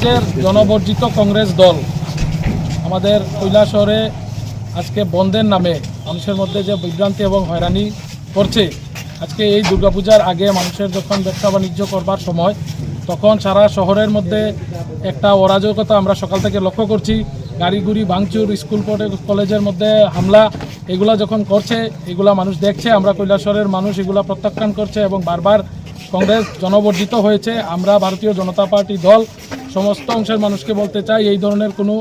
রাজ্যের জনবর্জিত কংগ্রেস দল আমাদের কৈলাসহরে আজকে বন্ধের নামে মানুষের মধ্যে যে বিভ্রান্তি এবং হয়রানি করছে। আজকে এই দুর্গাপূজার আগে মানুষের যখন ব্যবসা বাণিজ্য করবার সময় তখন সারা শহরের মধ্যে একটা অরাজকতা আমরা সকাল থেকে লক্ষ্য করছি। গাড়িগুড়ি ভাঙচুর, স্কুল কলেজের মধ্যে হামলা, এগুলা যখন করছে এগুলা মানুষ দেখছে। আমরা কৈলাসহরের মানুষ এগুলা প্রত্যাখ্যান করছে এবং বারবার কংগ্রেস জনবর্জিত হয়েছে। আমরা ভারতীয় জনতা পার্টি দল সমস্ত অংশের মানুষকে বলতে চাই, এই ধরনের কোনো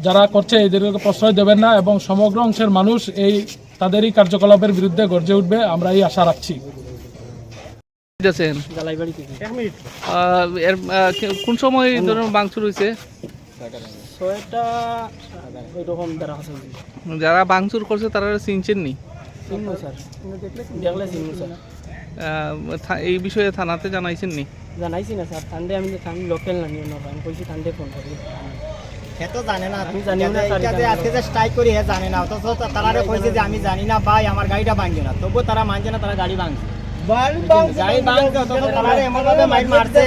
যারা করছে এদেরকে প্রশ্রয় দেবেন না এবং সমগ্র অংশের মানুষ এই তাদেরই কার্যকলাপের বিরুদ্ধে গর্জে উঠবে, আমরা এই আশা রাখছি। কোন সময় ভাঙচুর হয়েছে? যারা ভাঙচুর করছে তারা চিনছেন নি? এই বিষয়ে থানাতে জানাইছেন নি? জানাইছি না স্যার, ঠান্ডে আমি লোকাল না নিয়ে আমি কইছি ঠান্ডে ফোন করি। তো জানে না, আমি জানি না আজকে যে স্ট্রাইক করি হে জানে না, অথচ তারা কইছে যে আমি জানি না ভাই আমার গাড়িটা ভাঙছে না, তবুও তারা মানছে না, তারা গাড়ি ভাঙছে। গাড়ি ভাঙছে অথচ তারা এমনভাবে মাইর মারছে,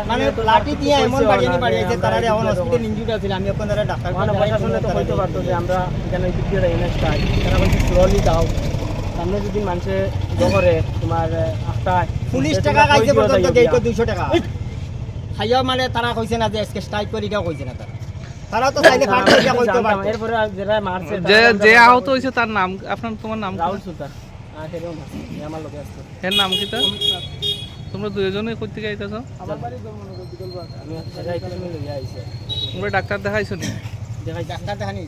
মানে লাঠি দিয়ে এমন বাড়িয়েছে তারা এখন হসপিটাল ইনজুরি ছিল। আমি এখন তারা ডাক্তার প্রশাসনে তো হইতে পারতো যে আমরা এখানে দ্বিতীয় ইনস্টাই তারা বলছে স্লোলি দাও, সামনে যদি মানুষে জহরে তোমার একটা 40 টাকা খাইছে পর্যন্ত গেইটো 200 টাকা খাইয়া, মানে তারা কইছে না যে আজকে স্ট্রাইক করি, এটা কইছে না তারা তো চাইলে ফাট করে কইতে পারতো। এরপরে যারা মারছে যে আহত হয়েছে তার নাম তোমার নাম রাহুল সুতার আমার লোকে আসছে। এর নাম কি? তোমরা দুজনে করতে যাইতেছ? আমার বাড়ি আমি লইয়া আইছি। তোমরা ডাক্তার দেখাইছো নি? দেখাই ডাক্তার দেখানি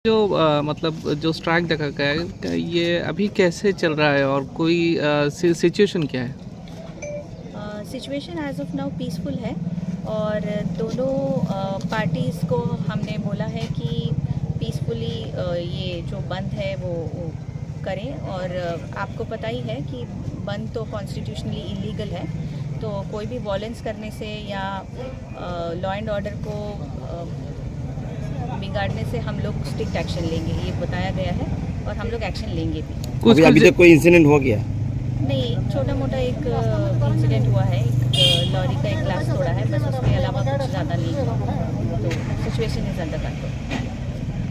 जो मतलब जो स्ट्राइक देखा गया है, ये अभी कैसे चल रहा है और कोई सिचुएशन क्या है? Situation as of now peaceful है और दोनों पार्टीज़ को हमने बोला है कि पीसफुली ये जो बंद है वो करें। और आपको पता ही है कि बंद तो कॉन्स्टिट्यूशनली इलीगल है, तो कोई भी वॉयलेंस करने से या लॉ एंड ऑर्डर को बिगाड़ने से हम लोग स्ट्रिक्ट एक्शन लेंगे, ये बताया गया है और हम लोग एक्शन लेंगे भी। अभी तक कोई इंसिडेंट हो गया? नहीं, छोटा मोटा एक इंसिडेंट हुआ है, एक लॉरी का एक ग्लास तोड़ा है, बस उसके अलावा कुछ ज़्यादा नहीं हुआ। तो सिचुएशन इज अंडर कंट्रोल।